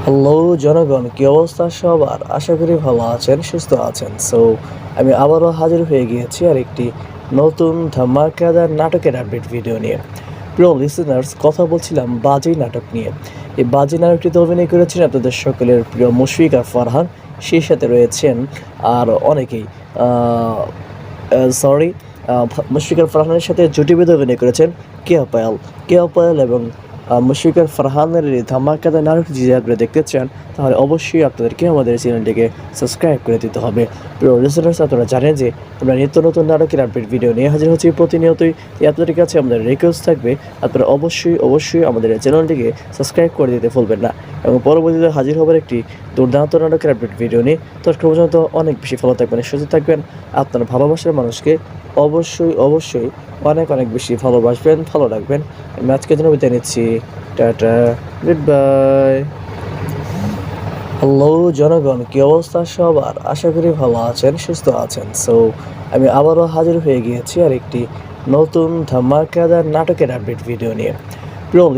Hello জনগণ, কি অবস্থা সবার? আশা করি ভালো আছেন, সুস্থ আছেন। আমি আবারও হাজির হয়ে গিয়েছি আরেকটি নতুন ধামাকাদার নাটকের আপডেট ভিডিও নিয়ে। প্রিয় লিসেনার্স, কথা বলছিলাম বাজি নাটক নিয়ে। এই বাজি নাটকটিতে অভিনয় করেছেন আপনাদের সকলের প্রিয় মুশফিক আর ফারহান। সেই সাথে রয়েছেন আর অনেকেই। সরি, মুশফিক আর ফারহানের সাথে জুটি বেঁধে অভিনয় করেছেন কেয়া পায়েল এবং মুশফিক আর ফারহানের এই ধামাকাদার নাটকটি যদি আপনারা দেখতে চান, তাহলে অবশ্যই আপনাদেরকে আমাদের চ্যানেলটিকে সাবস্ক্রাইব করে দিতে হবে। প্রিয় লিসেনার্স, আপনারা জানেন যে আমরা নিত্য নতুন নাটকের আপডেট ভিডিও নিয়ে হাজির হচ্ছি প্রতিনিয়তই। আপনাদের কাছে আমাদের রিকোয়েস্ট থাকবে, আপনারা অবশ্যই আমাদের এই চ্যানেলটিকে সাবস্ক্রাইব করে দিতে ভুলবেন না এবং পরবর্তীতে হাজির হবার একটি দুর্দান্ত নাটকের আপডেট ভিডিও নিয়ে। ততক্ষণ পর্যন্ত অনেক বেশি ভালো থাকবেন, সুস্থ থাকবেন। আপনার ভালোবাসার মানুষকে অবশ্যই অনেক বেশি ভালোবাসবেন, ভালো রাখবেন। আমি আজকের জন্য বিদায় নিচ্ছি। Tata, good bye. হ্যালো জনগণ, কি অবস্থা সবার? আশা করি ভালো আছেন, সুস্থ আছেন। আমি আবারও হাজির হয়ে গিয়েছি আরেকটি নতুন ধামাকাদার নাটকের আপডেট ভিডিও নিয়ে। প্রিয়